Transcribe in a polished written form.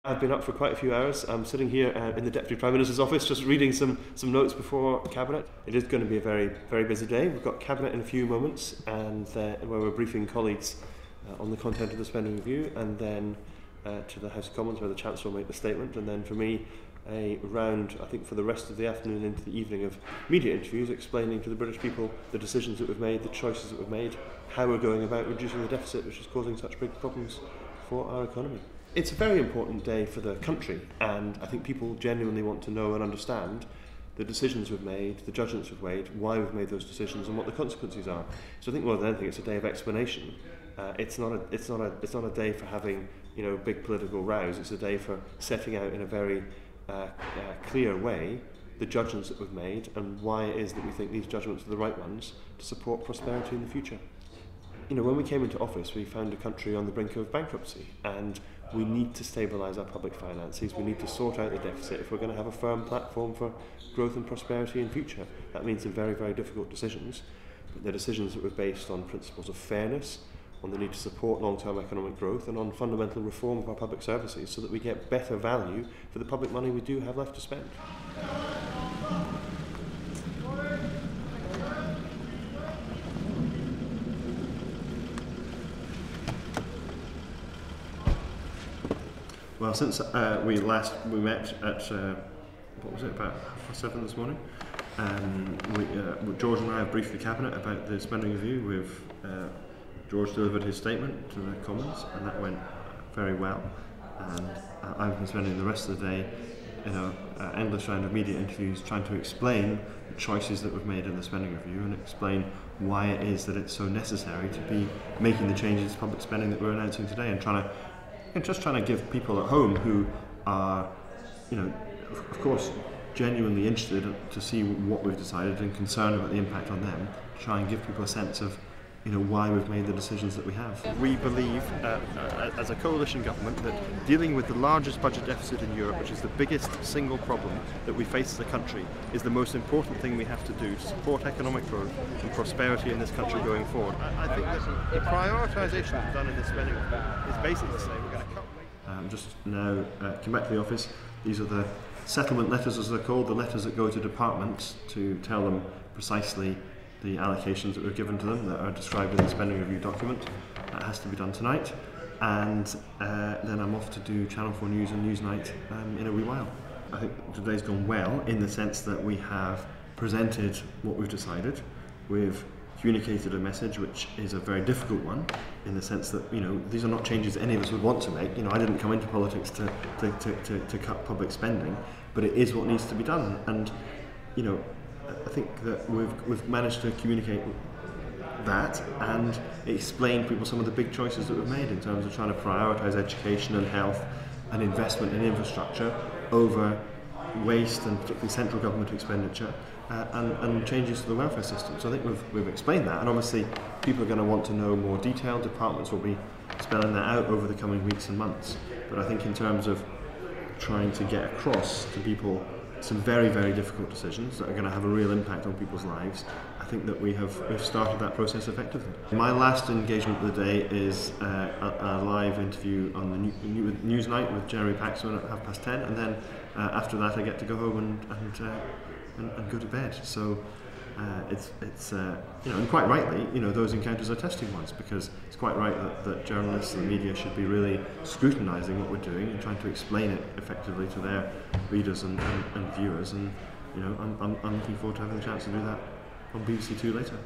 I've been up for quite a few hours. I'm sitting here in the Deputy Prime Minister's office just reading some notes before Cabinet. It is going to be a very busy day. We've got Cabinet in a few moments and where we're briefing colleagues on the content of the spending review, and then to the House of Commons where the Chancellor will make the statement, and then for me a round, I think, for the rest of the afternoon into the evening of media interviews explaining to the British people the decisions that we've made, the choices that we've made, how we're going about reducing the deficit which is causing such big problems for our economy. It's a very important day for the country, and I think people genuinely want to know and understand the decisions we've made, the judgments we've made, why we've made those decisions, and what the consequences are. So I think more than anything, it's a day of explanation. It's not a day for having big political rows. It's a day for setting out in a very clear way the judgments that we've made and why it is that we think these judgments are the right ones to support prosperity in the future. When we came into office, we found a country on the brink of bankruptcy, and we need to stabilise our public finances. We need to sort out the deficit if we're going to have a firm platform for growth and prosperity in future. That means some very difficult decisions, but they're decisions that were based on principles of fairness, on the need to support long-term economic growth, and on fundamental reform of our public services so that we get better value for the public money we do have left to spend. Well, since we met at about 7:30 this morning, George and I have briefed the Cabinet about the spending review. George delivered his statement to the Commons, and that went very well. And I've been spending the rest of the day in an endless round of media interviews trying to explain the choices that we've made in the spending review and explain why it is that it's so necessary to be making the changes to public spending that we're announcing today, and trying to give people at home who are, of course, genuinely interested to see what we've decided and concerned about the impact on them, try and give people a sense of why we've made the decisions that we have. We believe, as a coalition government, that dealing with the largest budget deficit in Europe, which is the biggest single problem that we face as a country, is the most important thing we have to do to support economic growth and prosperity in this country going forward. I think that the prioritisation that's done in this spending is basically saying we're going to cut. Just now came back to the office. These are the settlement letters, as they're called, the letters that go to departments to tell them precisely the allocations that were given to them that are described in the spending review document. That has to be done tonight, and then I'm off to do Channel 4 News and Newsnight in a wee while. I think today's gone well in the sense that we have presented what we've decided. We've communicated a message which is a very difficult one, in the sense that these are not changes any of us would want to make. I didn't come into politics to cut public spending, but it is what needs to be done. And I think that we've managed to communicate that and explain to people some of the big choices that we've made in terms of trying to prioritise education and health and investment in infrastructure over waste and particularly central government expenditure and changes to the welfare system. So I think we've explained that, and obviously people are going to want to know more detail. Departments will be spelling that out over the coming weeks and months. But I think in terms of trying to get across to people some very difficult decisions that are going to have a real impact on people's lives, I think that we've started that process effectively. My last engagement of the day is a live interview on the Newsnight with Jeremy Paxman at 10:30, and then after that I get to go home and go to bed. So and quite rightly, those encounters are testing ones, because it's quite right that journalists and the media should be really scrutinising what we're doing and trying to explain it effectively to their readers and viewers. And I'm looking forward to having the chance to do that on BBC Two later.